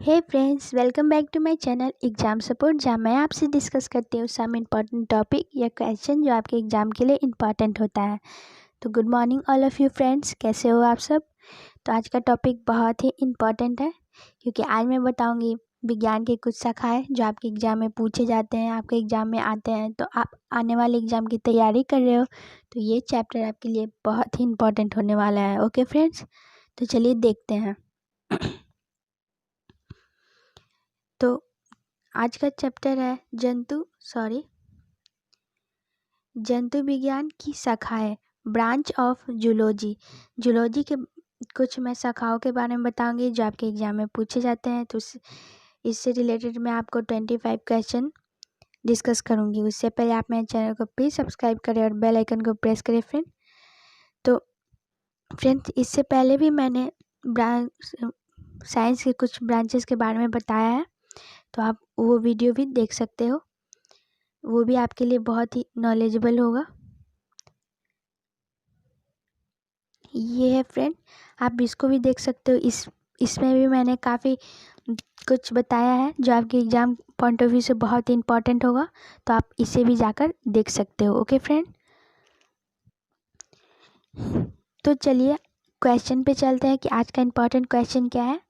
Hey friends, welcome back to my channel exam support, जहाँ मैं आपसे डिस्कस करती हूँ सम इम्पॉर्टेंट टॉपिक या क्वेश्चन जो आपके एग्ज़ाम के लिए इम्पॉर्टेंट होता है। तो good morning all of you friends, कैसे हो आप सब। तो आज का टॉपिक बहुत ही इम्पॉर्टेंट है, क्योंकि आज मैं बताऊँगी विज्ञान के कुछ शाखाएँ जो आपके एग्ज़ाम में पूछे जाते हैं, आपके एग्ज़ाम में आते हैं। तो आप आने वाले एग्ज़ाम की तैयारी कर रहे हो तो ये चैप्टर आपके लिए बहुत ही इम्पॉर्टेंट होने वाला है। ओके फ्रेंड्स, तो चलिए देखते हैं। तो आज का चैप्टर है जंतु विज्ञान की शाखाएं, ब्रांच ऑफ जूलॉजी। जूलॉजी के कुछ मैं शाखाओं के बारे में बताऊंगी जो आपके एग्जाम में पूछे जाते हैं। तो इससे रिलेटेड मैं आपको 25 क्वेश्चन डिस्कस करूंगी। उससे पहले आप मेरे चैनल को प्लीज़ सब्सक्राइब करें और बेल आइकन को प्रेस करें फ्रेंड। तो फ्रेंड्स, इससे पहले भी मैंने साइंस के कुछ ब्रांचेस के बारे में बताया है, तो आप वो वीडियो भी देख सकते हो, वो भी आपके लिए बहुत ही नॉलेजेबल होगा। ये है फ्रेंड, आप इसको भी देख सकते हो। इसमें भी मैंने काफ़ी कुछ बताया है जो आपके एग्ज़ाम पॉइंट ऑफ व्यू से बहुत ही इम्पॉर्टेंट होगा, तो आप इसे भी जाकर देख सकते हो। ओके फ्रेंड, तो चलिए क्वेश्चन पे चलते हैं कि आज का इम्पॉर्टेंट क्वेश्चन क्या है।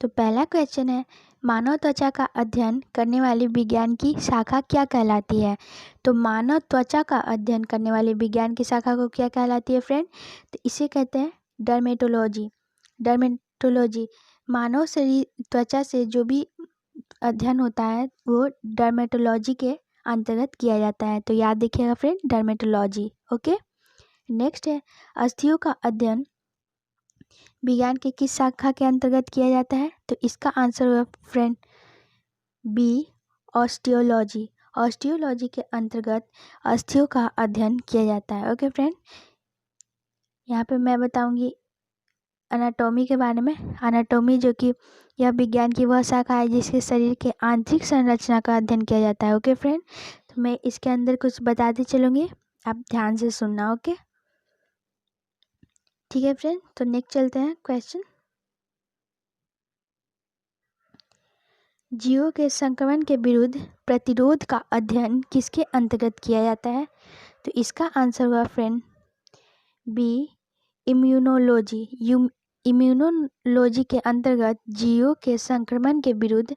तो पहला क्वेश्चन है, मानव त्वचा का अध्ययन करने वाली विज्ञान की शाखा क्या कहलाती है। तो मानव त्वचा का अध्ययन करने वाली विज्ञान की शाखा को क्या कहलाती है फ्रेंड। तो इसे कहते हैं डर्मेटोलॉजी। डर्मेटोलॉजी, मानव शरीर त्वचा से जो भी अध्ययन होता है वो डर्मेटोलॉजी के अंतर्गत किया जाता है। तो याद रखिएगा फ्रेंड, डर्मेटोलॉजी। ओके, नेक्स्ट है, अस्थियों का अध्ययन विज्ञान के किस शाखा के अंतर्गत किया जाता है। तो इसका आंसर होगा फ्रेंड बी, ऑस्टियोलॉजी। ऑस्टियोलॉजी के अंतर्गत अस्थियों का अध्ययन किया जाता है। ओके फ्रेंड, यहाँ पे मैं बताऊंगी एनाटॉमी के बारे में। एनाटॉमी जो कि यह विज्ञान की वह शाखा है जिसके शरीर के आंतरिक संरचना का अध्ययन किया जाता है। ओके फ्रेंड, तो मैं इसके अंदर कुछ बताती चलूँगी, आप ध्यान से सुनना। ओके, ठीक है फ्रेंड, तो नेक्स्ट चलते हैं क्वेश्चन। जीवों के संक्रमण के विरुद्ध प्रतिरोध का अध्ययन किसके अंतर्गत किया जाता है। तो इसका आंसर हुआ फ्रेंड बी, इम्यूनोलॉजी। इम्यूनोलॉजी के अंतर्गत जीवों के संक्रमण के विरुद्ध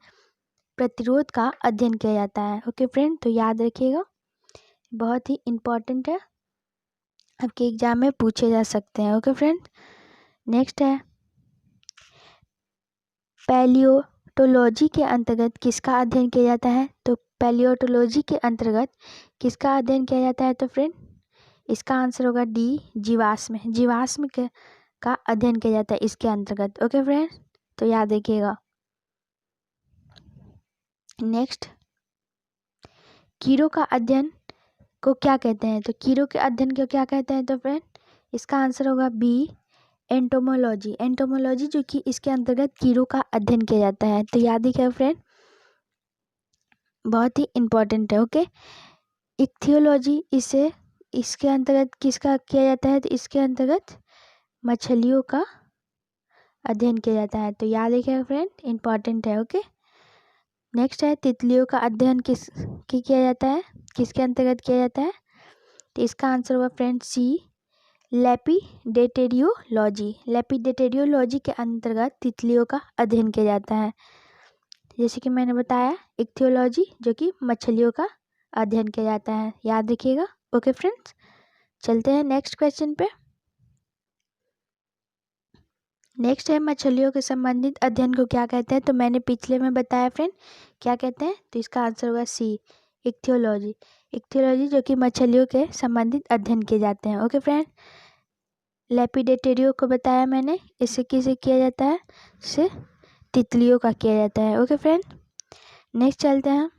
प्रतिरोध का अध्ययन किया जाता है। ओके फ्रेंड, तो याद रखिएगा, बहुत ही इम्पोर्टेंट है, आपके एग्जाम में पूछे जा सकते हैं। ओके फ्रेंड, नेक्स्ट है, पैलियोटोलॉजी के अंतर्गत किसका अध्ययन किया जाता है। तो पैलियोटोलॉजी के अंतर्गत किसका अध्ययन किया जाता है। तो फ्रेंड इसका आंसर होगा डी, जीवाश्म। जीवाश्म का अध्ययन किया जाता है इसके अंतर्गत। ओके फ्रेंड, तो याद रखिएगा। नेक्स्ट, कीड़ों का अध्ययन को क्या कहते हैं। तो कीड़ों के अध्ययन को क्या कहते हैं। तो फ्रेंड इसका आंसर होगा बी, एंटोमोलॉजी। एंटोमोलॉजी जो कि इसके अंतर्गत कीड़ों का अध्ययन किया जाता है। तो याद रखिएगा फ्रेंड, बहुत ही इम्पोर्टेंट है। ओके, इक्थियोलॉजी, इसके अंतर्गत किसका किया जाता है। तो इसके अंतर्गत मछलियों का अध्ययन किया जाता है। तो याद रखिएगा फ्रेंड, इम्पॉर्टेंट है। ओके, नेक्स्ट है, तितलियों का अध्ययन किया जाता है, किसके अंतर्गत किया जाता है। तो इसका आंसर होगा फ्रेंड सी, लेपिडेटेरियोलॉजी। लेपिडेटेरियोलॉजी के अंतर्गत तितलियों का अध्ययन किया जाता है। जैसे कि मैंने बताया, इक्थियोलॉजी जो कि मछलियों का अध्ययन किया जाता है, याद रखिएगा। ओके फ्रेंड्स, चलते हैं नेक्स्ट क्वेश्चन पे। नेक्स्ट है, मछलियों के संबंधित अध्ययन को क्या कहते हैं। तो मैंने पिछले में बताया फ्रेंड, क्या कहते हैं। तो इसका आंसर होगा सी, इक्थियोलॉजी। इक्थियोलॉजी जो कि मछलियों के संबंधित अध्ययन किए जाते हैं। ओके फ्रेंड, लेपिडेटेरियो को बताया मैंने, इससे किसे किया जाता है, इससे तितलियों का किया जाता है। ओके फ्रेंड, नेक्स्ट चलते हैं,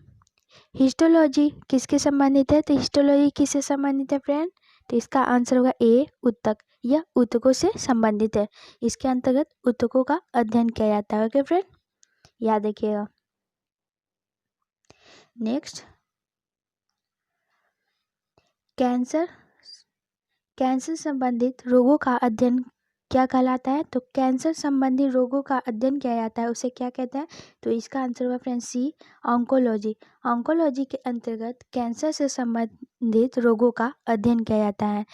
हिस्टोलॉजी किसके संबंधित है। तो हिस्टोलॉजी किससे संबंधित है फ्रेंड। तो इसका आंसर होगा ए, उत्तक। यह उत्तकों से संबंधित है, इसके अंतर्गत उत्तकों का अध्ययन किया जाता है। ओके फ्रेंड, याद रखिएगा। नेक्स्ट, कैंसर कैंसर संबंधित रोगों का अध्ययन क्या कहलाता है? तो कैंसर संबंधी रोगों का अध्ययन किया जाता है उसे क्या कहते हैं? तो इसका आंसर होगा फ्रेंड सी, ऑन्कोलॉजी। ऑन्कोलॉजी के अंतर्गत कैंसर से संबंधित रोगों का अध्ययन किया जाता है।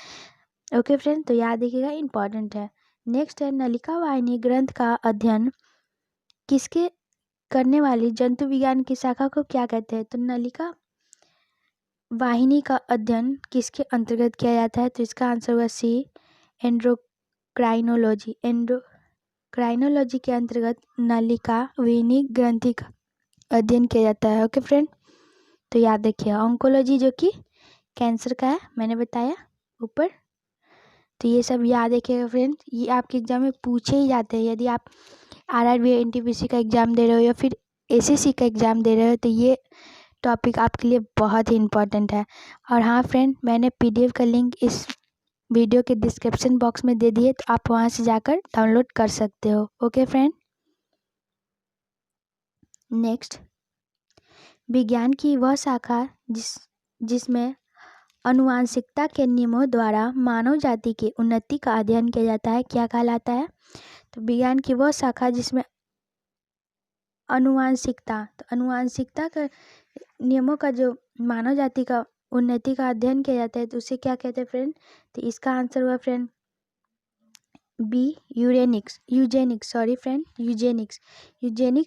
ओके फ्रेंड, तो याद रखिएगा, इंपॉर्टेंट है। नेक्स्ट है नलिका वाहिनी ग्रंथ का अध्ययन किसके करने वाली जंतु विज्ञान की शाखा को क्या कहते हैं? तो नलिका वाहिनी का अध्ययन किसके अंतर्गत किया जाता है? तो इसका आंसर होगा सी, एंडोक्राइनोलॉजी। एंडोक्राइनोलॉजी के अंतर्गत नलिका वाहिनी ग्रंथि का अध्ययन किया जाता है। ओके फ्रेंड, तो याद रखिए। ऑन्कोलॉजी जो कि कैंसर का है, मैंने बताया ऊपर। तो ये सब याद रखिएगा फ्रेंड, ये आपके एग्जाम में पूछे ही जाते हैं। यदि आप आरआरबी एनटीपीसी का एग्ज़ाम दे रहे हो या फिर एसएससी का एग्ज़ाम दे रहे हो तो ये टॉपिक आपके लिए बहुत ही इम्पोर्टेंट है। और हाँ फ्रेंड, मैंने पीडीएफ का लिंक इस वीडियो के डिस्क्रिप्शन बॉक्स में दे दिए, तो आप वहाँ से जाकर डाउनलोड कर सकते हो। ओके फ्रेंड, नेक्स्ट, विज्ञान की वह शाखा जिसमें आनुवांशिकता के नियमों द्वारा मानव जाति की उन्नति का अध्ययन किया जाता है, क्या कहलाता है? तो विज्ञान की वह शाखा जिसमें आनुवांशिकता, तो आनुवांशिकता का नियमों का जो मानव जाति का उन्नति का अध्ययन किया जाता है, तो उसे क्या कहते हैं फ्रेंड? तो इसका आंसर हुआ फ्रेंड बी, यूजेनिक्स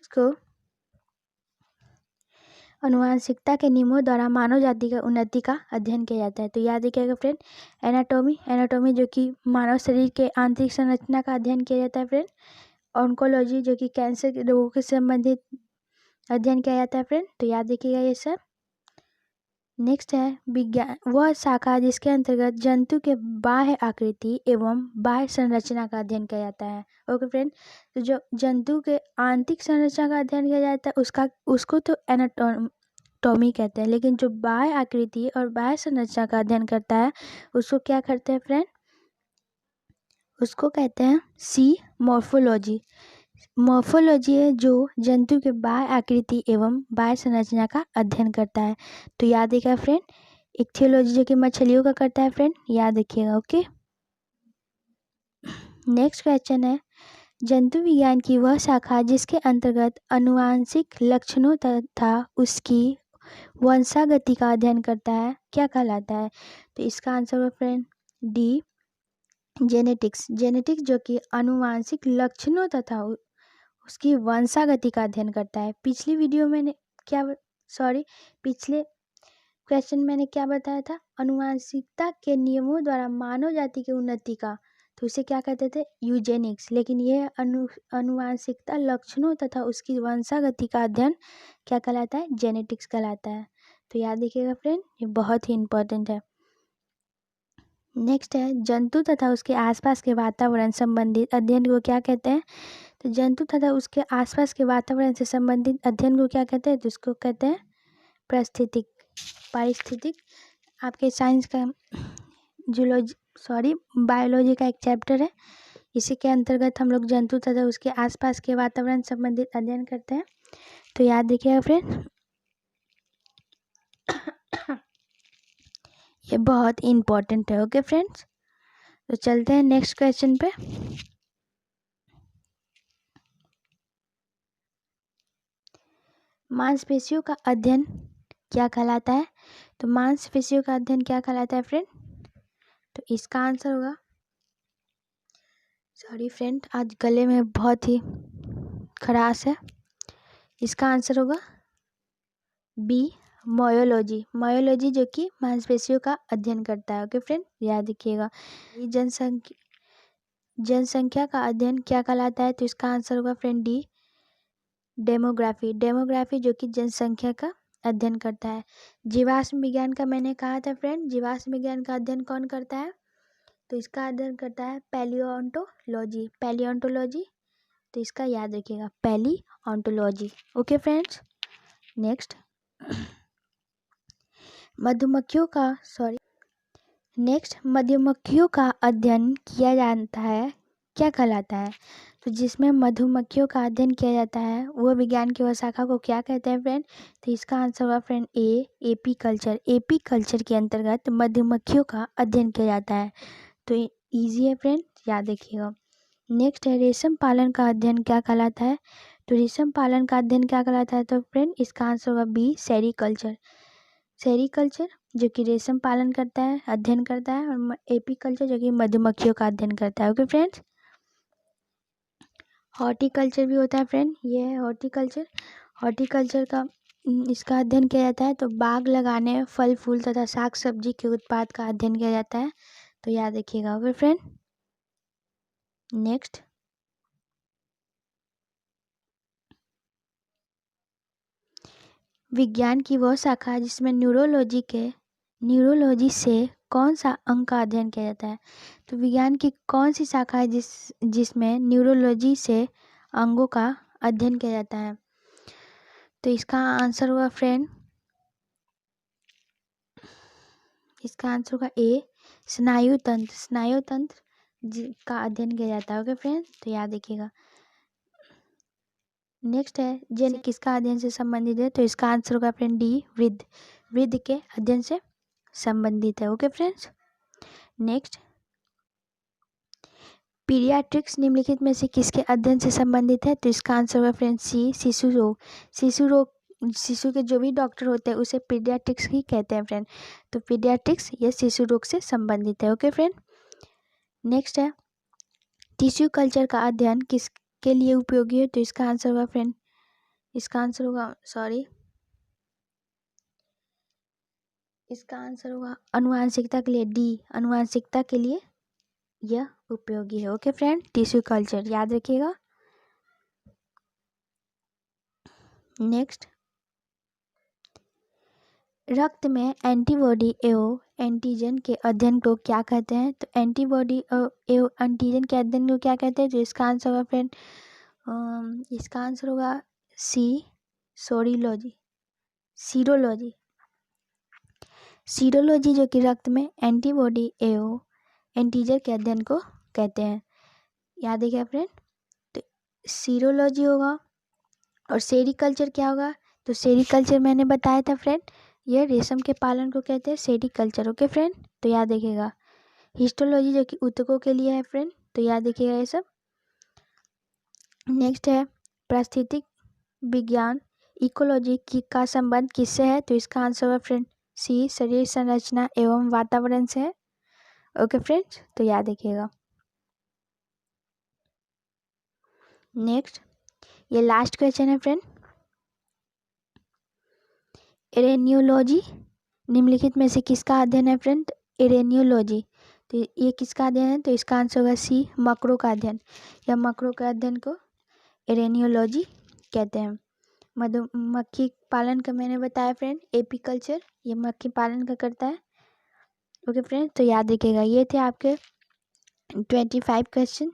को आनुवांशिकता के नियमों द्वारा मानव जाति का उन्नति का अध्ययन किया जाता है। तो याद रखिएगा फ्रेंड, एनाटॉमी जो कि मानव शरीर के आंतरिक संरचना का अध्ययन किया जाता है फ्रेंड। ऑन्कोलॉजी जो कि कैंसर के रोगों के संबंधित अध्ययन किया जाता है फ्रेंड। तो याद रखिएगा ये सब। नेक्स्ट है विज्ञान वह शाखा जिसके अंतर्गत जंतु के बाह्य आकृति एवं बाह्य संरचना का अध्ययन किया जाता है। ओके फ्रेंड, तो जो जंतु के आंतरिक संरचना का अध्ययन किया जाता है उसको तो एनाटॉमी कहते हैं, लेकिन जो बाह्य आकृति और बाह्य संरचना का अध्ययन करता है उसको क्या करते हैं फ्रेंड? उसको कहते हैं सी, मॉर्फोलॉजी है जो जंतु के बाह्य आकृति एवं बाह्य संरचना का अध्ययन करता है। तो याद रखिएगा फ्रेंड, इक्थियोलॉजी जो कि मछलियों का करता है फ्रेंड, याद रखिएगा। ओके, नेक्स्ट क्वेश्चन है जंतु विज्ञान की वह शाखा जिसके अंतर्गत आनुवांशिक लक्षणों तथा उसकी वंशागति का अध्ययन करता है, क्या कहलाता है? तो इसका आंसर है फ्रेंड डी, जेनेटिक्स जो कि आनुवांशिक लक्षणों तथा उसकी वंशागति का अध्ययन करता है। पिछले क्वेश्चन मैंने क्या बताया था? आनुवांशिकता के नियमों द्वारा मानव जाति की उन्नति का, तो उसे क्या कहते थे? यूजेनिक्स। लेकिन यह आनुवांशिकता लक्षणों तथा उसकी वंशागति का अध्ययन क्या कहलाता है? जेनेटिक्स कहलाता है। तो याद रखिएगा फ्रेंड, ये बहुत ही इम्पोर्टेंट है। नेक्स्ट है जंतु तथा उसके आसपास के वातावरण संबंधित अध्ययन को क्या कहते हैं? तो जंतु तथा उसके आसपास के वातावरण से संबंधित अध्ययन को क्या कहते हैं? तो इसको कहते हैं पारिस्थितिक। आपके साइंस का बायोलॉजी का एक चैप्टर है, इसी के अंतर्गत हम लोग जंतु तथा उसके आसपास के वातावरण संबंधित अध्ययन करते हैं। तो याद रखिएगा फ्रेंड, ये बहुत इम्पोर्टेंट है। ओके फ्रेंड्स, तो चलते हैं नेक्स्ट क्वेश्चन पे। मांसपेशियों का अध्ययन क्या कहलाता है? तो मांसपेशियों का अध्ययन क्या कहलाता है फ्रेंड? तो इसका आंसर होगा, सॉरी फ्रेंड, आज गले में बहुत ही खराश है। इसका आंसर होगा बी, मायोलॉजी जो कि मांसपेशियों का अध्ययन करता है। ओके फ्रेंड, याद रखिएगा। जनसंख्या का अध्ययन क्या कहलाता है? तो इसका आंसर होगा फ्रेंड डी, डेमोग्राफी जो कि जनसंख्या का अध्ययन करता है। जीवाश्म विज्ञान का मैंने कहा था फ्रेंड, जीवाश्म विज्ञान का अध्ययन कौन करता है? तो इसका अध्ययन करता है पैलियोंटोलॉजी। तो इसका याद रखिएगा, पैलियोंटोलॉजी। ओके फ्रेंड्स, नेक्स्ट मधुमक्खियों का अध्ययन किया जाता है, क्या कहलाता है? तो जिसमें मधुमक्खियों का अध्ययन किया जाता है वो विज्ञान की वह शाखा को क्या कहते हैं फ्रेंड? तो इसका आंसर होगा फ्रेंड ए, एपीकल्चर के अंतर्गत मधुमक्खियों का अध्ययन किया जाता है। तो ईजी है फ्रेंड, याद रखिएगा। नेक्स्ट है रेशम पालन का अध्ययन क्या कहलाता है? तो रेशम पालन का अध्ययन क्या कहलाता है? तो फ्रेंड इसका आंसर होगा बी, सेरीकल्चर। सेरीकल्चर जो कि रेशम पालन करता है, अध्ययन करता है, और एपीकल्चर जो कि मधुमक्खियों का अध्ययन करता है। Okay friends. हॉर्टिकल्चर भी होता है फ्रेंड, ये है हॉर्टिकल्चर। हॉर्टिकल्चर का इसका अध्ययन किया जाता है तो बाग लगाने, फल फूल तथा साग सब्जी के उत्पाद का अध्ययन किया जाता है, तो याद रखिएगा। Okay friend. नेक्स्ट, विज्ञान की वह शाखा है जिसमें न्यूरोलॉजी से कौन सा अंग का अध्ययन किया जाता है? तो विज्ञान की कौन सी शाखा है जिसमें न्यूरोलॉजी से अंगों का अध्ययन किया जाता है? तो इसका आंसर होगा फ्रेंड, इसका आंसर होगा ए, स्नायु तंत्र। स्नायु तंत्र का अध्ययन किया जाता है। ओके फ्रेंड, तो याद रखिएगा। नेक्स्ट है जेन किसका अध्ययन से संबंधित है? तो इसका आंसर होगा फ्रेंड डी, वृद्ध के अध्ययन से संबंधित है। Okay friends. नेक्स्ट, पीडियाट्रिक्स निम्नलिखित में से किसके अध्ययन से संबंधित है? तो इसका आंसर होगा फ्रेंड सी, शिशु रोग। शिशु के जो भी डॉक्टर होते हैं उसे पीडियाट्रिक्स ही कहते हैं फ्रेंड। तो पीडियाट्रिक्स ये शिशु रोग से संबंधित है। Okay friend. नेक्स्ट है टिश्यू कल्चर का अध्ययन किसके लिए उपयोगी है? तो इसका आंसर होगा फ्रेंड, इसका आंसर होगा अनुवांशिकता के लिए, डी, अनुवांशिकता के लिए यह उपयोगी है। ओके फ्रेंड, टिश्यू कल्चर याद रखिएगा। नेक्स्ट, रक्त में एंटीबॉडी एवं एंटीजन के अध्ययन को क्या कहते हैं? तो एंटीबॉडी एवं एंटीजन के अध्ययन को क्या कहते हैं? तो इसका आंसर होगा फ्रेंड, इसका आंसर होगा सी, सीरोलॉजी। सीरोलॉजी जो कि रक्त में एंटीबॉडी एवं एंटीजन के अध्ययन को कहते हैं। याद है क्या फ्रेंड? तो सीरोलॉजी होगा। और सेरीकल्चर क्या होगा? तो सेरीकल्चर मैंने बताया था फ्रेंड, यह रेशम के पालन को कहते हैं सेरीकल्चर। ओके फ्रेंड, तो याद रखिएगा। हिस्टोलॉजी जो कि ऊतकों के लिए है फ्रेंड, तो याद रखिएगा ये सब। नेक्स्ट है पारिस्थितिक विज्ञान, इकोलॉजी का संबंध किससे है? तो इसका आंसर है फ्रेंड सी, शरीर संरचना एवं वातावरण से है। ओके फ्रेंड्स, तो याद रखिएगा। नेक्स्ट, ये लास्ट क्वेश्चन है फ्रेंड, एरेनियोलॉजी निम्नलिखित में से किसका अध्ययन है फ्रेंड? एरेनियोलॉजी, तो ये किसका अध्ययन है? तो इसका आंसर होगा सी, मकड़ों का अध्ययन। या मकड़ों का अध्ययन को एरेनियोलॉजी कहते हैं। मधुमक्खी पालन का मैंने बताया फ्रेंड, एपीकल्चर, ये मक्खी पालन का करता है। ओके फ्रेंड, तो याद रखिएगा। ये थे आपके 25 क्वेश्चन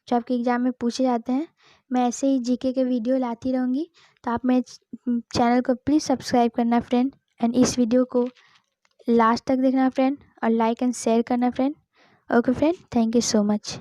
जो आपके एग्जाम में पूछे जाते हैं। मैं ऐसे ही जीके के वीडियो लाती रहूँगी, तो आप मेरे चैनल को प्लीज़ सब्सक्राइब करना फ्रेंड, एंड इस वीडियो को लास्ट तक देखना फ्रेंड, और लाइक एंड शेयर करना friend. Okay friend, thank you so much.